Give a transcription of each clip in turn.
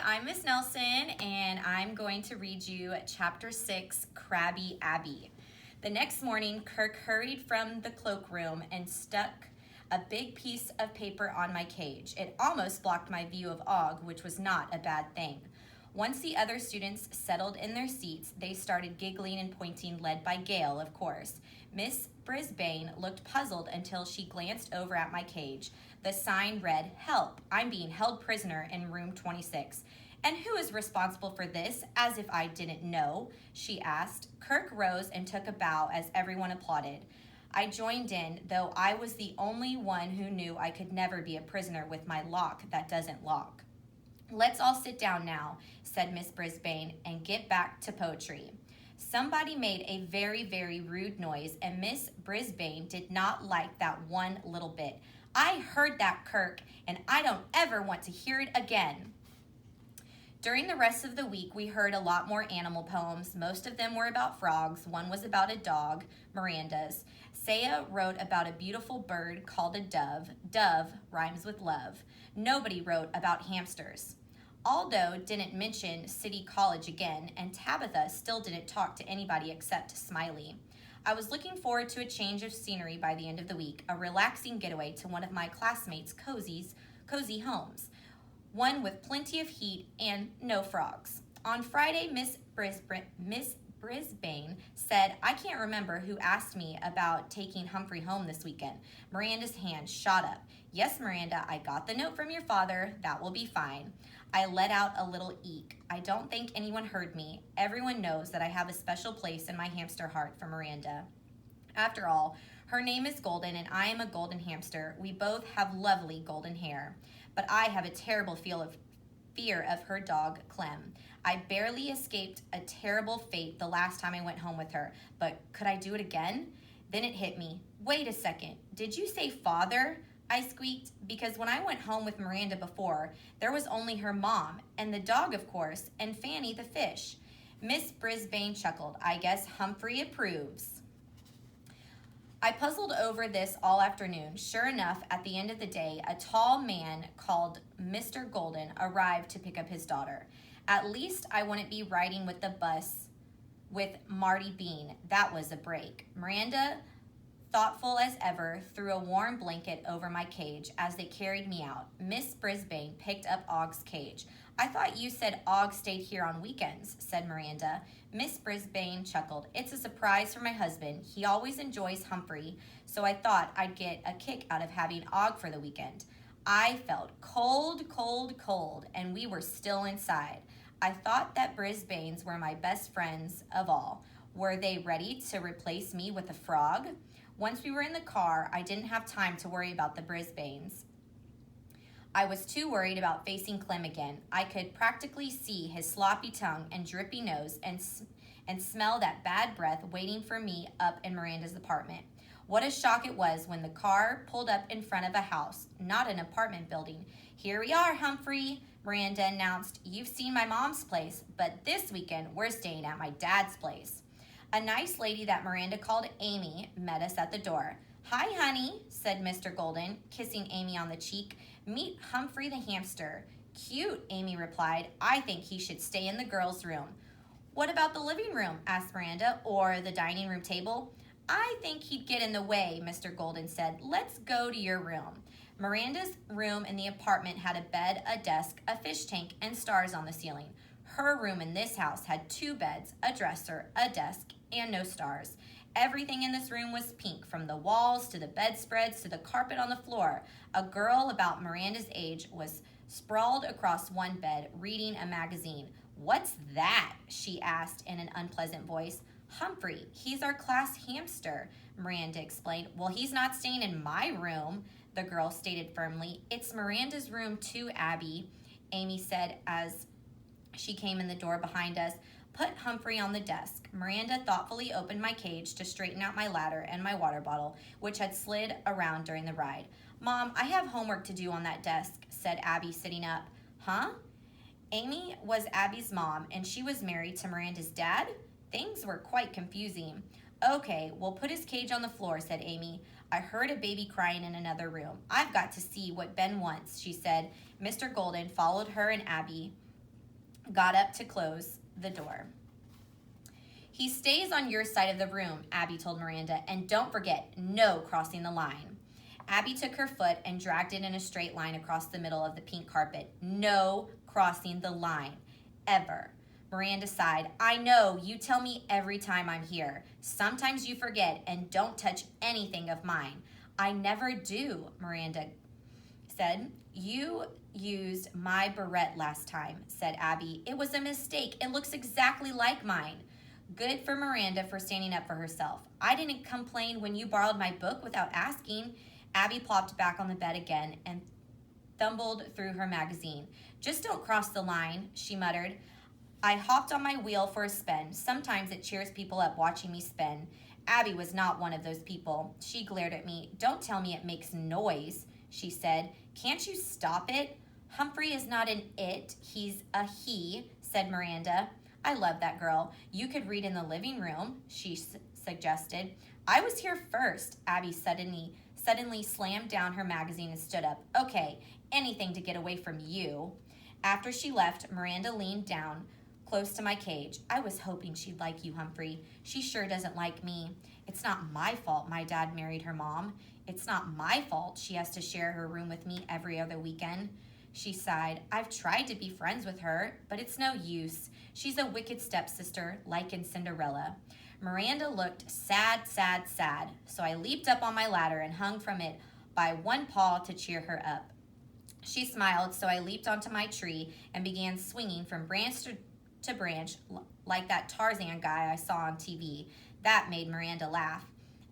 I'm Miss Nelson, and I'm going to read you Chapter 6, Crabby Abby. The next morning, Kirk hurried from the cloakroom and stuck a big piece of paper on my cage. It almost blocked my view of Og, which was not a bad thing. Once the other students settled in their seats, they started giggling and pointing, led by Gail, of course. Miss Brisbane looked puzzled until she glanced over at my cage. The sign read, "Help, I'm being held prisoner in room 26. "And who is responsible for this, as if I didn't know?" she asked. Kirk rose and took a bow as everyone applauded. I joined in, though I was the only one who knew I could never be a prisoner with my lock that doesn't lock. "Let's all sit down now," said Miss Brisbane, "and get back to poetry." Somebody made a very, very rude noise, and Miss Brisbane did not like that one little bit. "I heard that, Kirk, and I don't ever want to hear it again." During the rest of the week, we heard a lot more animal poems. Most of them were about frogs. One was about a dog, Miranda's. Saya wrote about a beautiful bird called a dove. Dove rhymes with love. Nobody wrote about hamsters. Aldo didn't mention City College again, and Tabitha still didn't talk to anybody except Smiley. I was looking forward to a change of scenery by the end of the week, a relaxing getaway to one of my classmates' cozy homes, one with plenty of heat and no frogs. On Friday, Miss Brisbane said, "I can't remember who asked me about taking Humphrey home this weekend." Miranda's hand shot up. "Yes, Miranda, I got the note from your father. That will be fine." I let out a little eek. I don't think anyone heard me. Everyone knows that I have a special place in my hamster heart for Miranda. After all, her name is Golden and I am a golden hamster. We both have lovely golden hair. But I have a terrible fear of her dog, Clem. I barely escaped a terrible fate the last time I went home with her, but could I do it again? Then it hit me. "Wait a second. Did you say father?" I squeaked, because when I went home with Miranda before, there was only her mom, and the dog, of course, and Fanny the fish. Miss Brisbane chuckled. "I guess Humphrey approves." I puzzled over this all afternoon. Sure enough, at the end of the day, a tall man called Mr. Golden arrived to pick up his daughter. At least I wouldn't be riding with the bus with Marty Bean. That was a break. Miranda, thoughtful as ever, threw a warm blanket over my cage as they carried me out. Miss Brisbane picked up Og's cage. "I thought you said Og stayed here on weekends," said Miranda. Miss Brisbane chuckled. "It's a surprise for my husband. He always enjoys Humphrey, so I thought I'd get a kick out of having Og for the weekend." I felt cold, cold, cold, and we were still inside. I thought that Brisbanes were my best friends of all. Were they ready to replace me with a frog? Once we were in the car, I didn't have time to worry about the Brisbanes. I was too worried about facing Clem again. I could practically see his sloppy tongue and drippy nose and smell that bad breath waiting for me up in Miranda's apartment. What a shock it was when the car pulled up in front of a house, not an apartment building. "Here we are, Humphrey," Miranda announced. "You've seen my mom's place, but this weekend we're staying at my dad's place." A nice lady that Miranda called Amy met us at the door. "Hi, honey," said Mr. Golden, kissing Amy on the cheek. "Meet Humphrey the hamster." "Cute," Amy replied. "I think he should stay in the girls' room." "What about the living room?" asked Miranda. "Or the dining room table?" "I think he'd get in the way," Mr. Golden said. "Let's go to your room." Miranda's room in the apartment had a bed, a desk, a fish tank, and stars on the ceiling. Her room in this house had 2 beds, a dresser, a desk, and no stars. Everything in this room was pink, from the walls to the bedspreads to the carpet on the floor. A girl about Miranda's age was sprawled across one bed, reading a magazine. "What's that?" she asked in an unpleasant voice. "Humphrey, he's our class hamster," Miranda explained. "Well, he's not staying in my room," the girl stated firmly. "It's Miranda's room too, Abby," Amy said as she came in the door behind us. "Put Humphrey on the desk." Miranda thoughtfully opened my cage to straighten out my ladder and my water bottle, which had slid around during the ride. "Mom, I have homework to do on that desk," said Abby, sitting up. "Huh?" Amy was Abby's mom, and she was married to Miranda's dad? Things were quite confusing. "Okay, we'll put his cage on the floor," said Amy. "I heard a baby crying in another room. I've got to see what Ben wants," she said. Mr. Golden followed her and Abby got up to close the door. He stays on your side of the room, Abby told Miranda, and don't forget, no crossing the line. Abby took her foot and dragged it in a straight line across the middle of the pink carpet. No crossing the line. Ever. Miranda sighed. I know, you tell me every time I'm here. Sometimes you forget and don't touch anything of mine. I never do, Miranda said. You used my barrette last time, said Abby. It was a mistake. It looks exactly like mine. Good for Miranda for standing up for herself. I didn't complain when you borrowed my book without asking. Abby plopped back on the bed again and thumbled through her magazine. Just don't cross the line, she muttered. I hopped on my wheel for a spin. Sometimes it cheers people up watching me spin. Abby was not one of those people. She glared at me. Don't tell me it makes noise, she said. Can't you stop it? Humphrey is not an it, he's a he, said Miranda. I love that girl. You could read in the living room, she suggested. I was here first, Abby suddenly slammed down her magazine and stood up. Okay, anything to get away from you. After she left, Miranda leaned down close to my cage. I was hoping she'd like you, Humphrey. She sure doesn't like me. It's not my fault my dad married her mom. It's not my fault she has to share her room with me every other weekend. She sighed. I've tried to be friends with her, but it's no use. She's a wicked stepsister, like in Cinderella. Miranda looked sad, so I leaped up on my ladder and hung from it by one paw to cheer her up. She smiled, so I leaped onto my tree and began swinging from branch to branch like that Tarzan guy I saw on TV. That made Miranda laugh.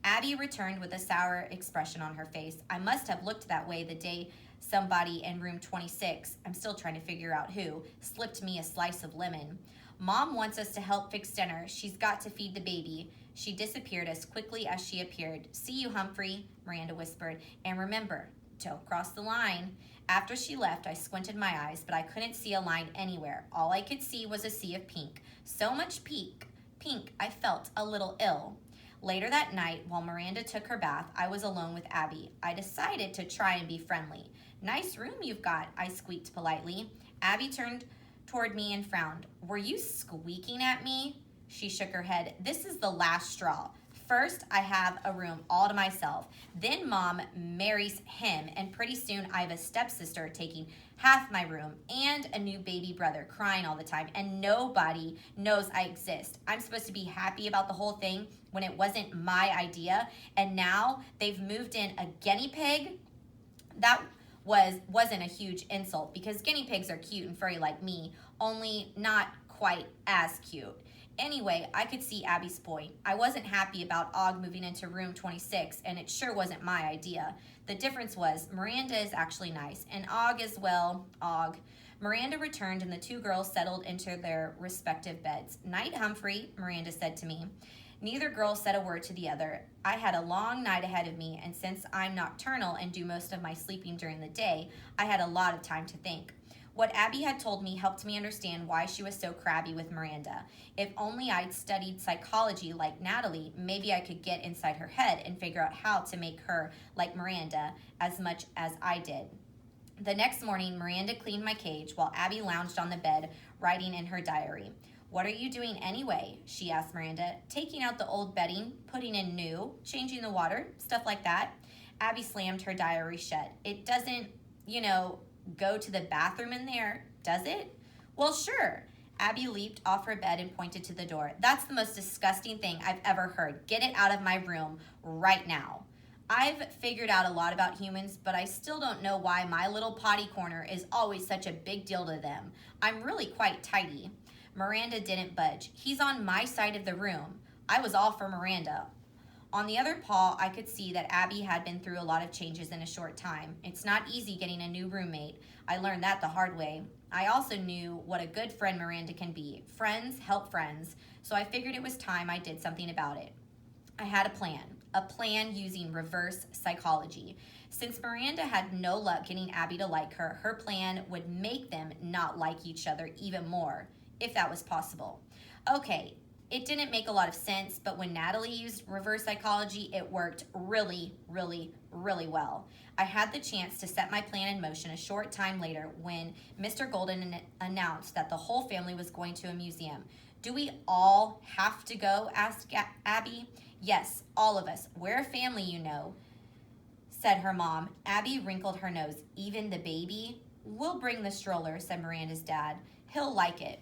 Abby returned with a sour expression on her face. I must have looked that way the day somebody in room 26, I'm still trying to figure out who, slipped me a slice of lemon. Mom wants us to help fix dinner. She's got to feed the baby. She disappeared as quickly as she appeared. See you, Humphrey, Miranda whispered. And remember, don't cross the line. After she left, I squinted my eyes, but I couldn't see a line anywhere. All I could see was a sea of pink. So much pink, I felt a little ill. Later that night, while Miranda took her bath, I was alone with Abby. I decided to try and be friendly. Nice room you've got, I squeaked politely. Abby turned toward me and frowned. Were you squeaking at me? She shook her head. This is the last straw. First, I have a room all to myself. Then Mom marries him, and pretty soon I have a stepsister taking half my room and a new baby brother crying all the time, and nobody knows I exist. I'm supposed to be happy about the whole thing when it wasn't my idea, and now they've moved in a guinea pig? That wasn't a huge insult because guinea pigs are cute and furry like me, only not quite as cute. Anyway, I could see Abby's point. I wasn't happy about Og moving into room 26, and it sure wasn't my idea. The difference was Miranda is actually nice, and Og is, well, Og. Miranda returned, and the two girls settled into their respective beds. Night, Humphrey, Miranda said to me. Neither girl said a word to the other. I had a long night ahead of me, and since I'm nocturnal and do most of my sleeping during the day, I had a lot of time to think. What Abby had told me helped me understand why she was so crabby with Miranda. If only I'd studied psychology like Natalie, maybe I could get inside her head and figure out how to make her like Miranda as much as I did. The next morning, Miranda cleaned my cage while Abby lounged on the bed, writing in her diary. What are you doing anyway? She asked Miranda. Taking out the old bedding, putting in new, changing the water, stuff like that. Abby slammed her diary shut. It doesn't, go to the bathroom in there, does it? Well, sure. Abby leaped off her bed and pointed to the door. That's the most disgusting thing I've ever heard. Get it out of my room right now. I've figured out a lot about humans, but I still don't know why my little potty corner is always such a big deal to them. I'm really quite tidy. Miranda didn't budge. He's on my side of the room. I was all for Miranda. On the other paw, I could see that Abby had been through a lot of changes in a short time. It's not easy getting a new roommate. I learned that the hard way. I also knew what a good friend Miranda can be. Friends help friends, so I figured it was time I did something about it. I had a plan using reverse psychology. Since Miranda had no luck getting Abby to like her, her plan would make them not like each other even more, if that was possible. Okay, It didn't make a lot of sense, but when Natalie used reverse psychology, it worked really, really, really well. I had the chance to set my plan in motion a short time later when Mr. Golden announced that the whole family was going to a museum. Do we all have to go? Asked Abby. Yes, all of us. We're a family, you know, said her mom. Abby wrinkled her nose. Even the baby? We'll bring the stroller, said Miranda's dad. He'll like it.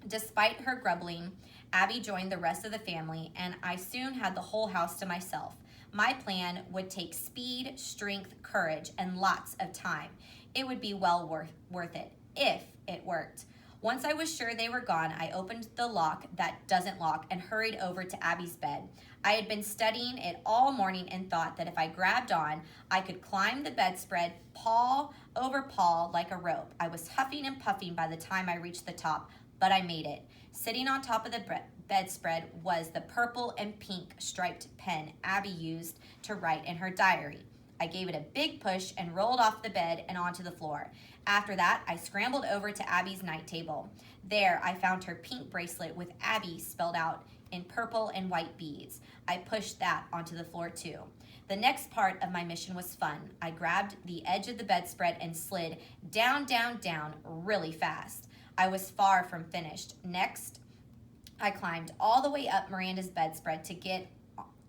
Despite her grumbling, Abby joined the rest of the family, and I soon had the whole house to myself. My plan would take speed, strength, courage, and lots of time. It would be well worth it, if it worked. Once I was sure they were gone, I opened the lock that doesn't lock and hurried over to Abby's bed. I had been studying it all morning and thought that if I grabbed on, I could climb the bedspread, paw over paw like a rope. I was huffing and puffing by the time I reached the top, but I made it. Sitting on top of the bedspread was the purple and pink striped pen Abby used to write in her diary. I gave it a big push and rolled off the bed and onto the floor. After that, I scrambled over to Abby's night table. There, I found her pink bracelet with Abby spelled out in purple and white beads. I pushed that onto the floor too. The next part of my mission was fun. I grabbed the edge of the bedspread and slid down, down, down really fast. I was far from finished. Next, I climbed all the way up Miranda's bedspread to get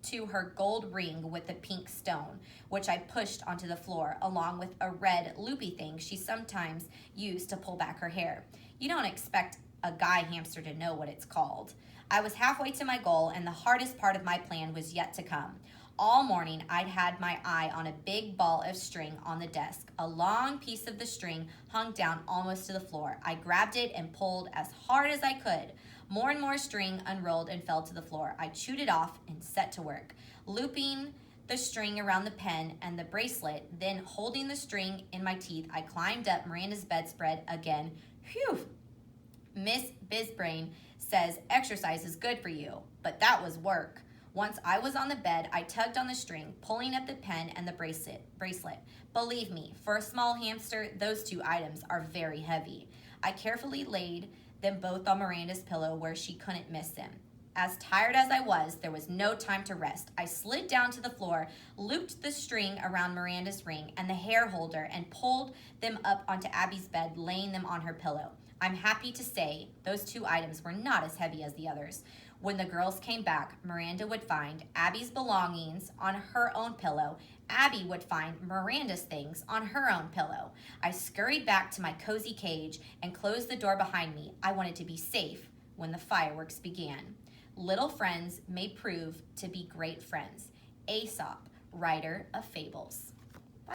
to her gold ring with the pink stone, which I pushed onto the floor, along with a red loopy thing she sometimes used to pull back her hair. You don't expect a guy hamster to know what it's called. I was halfway to my goal, and the hardest part of my plan was yet to come. All morning, I'd had my eye on a big ball of string on the desk. A long piece of the string hung down almost to the floor. I grabbed it and pulled as hard as I could. More and more string unrolled and fell to the floor. I chewed it off and set to work, looping the string around the pen and the bracelet. Then, holding the string in my teeth, I climbed up Miranda's bedspread again. Phew! Miss Bizbrain says exercise is good for you, but that was work. Once I was on the bed, I tugged on the string, pulling up the pen and the bracelet. Believe me, for a small hamster, those two items are very heavy. I carefully laid them both on Miranda's pillow where she couldn't miss them. As tired as I was, there was no time to rest. I slid down to the floor, looped the string around Miranda's ring and the hair holder, and pulled them up onto Abby's bed, laying them on her pillow. I'm happy to say those two items were not as heavy as the others. When the girls came back, Miranda would find Abby's belongings on her own pillow. Abby would find Miranda's things on her own pillow. I scurried back to my cozy cage and closed the door behind me. I wanted to be safe when the fireworks began. Little friends may prove to be great friends. Aesop, writer of fables.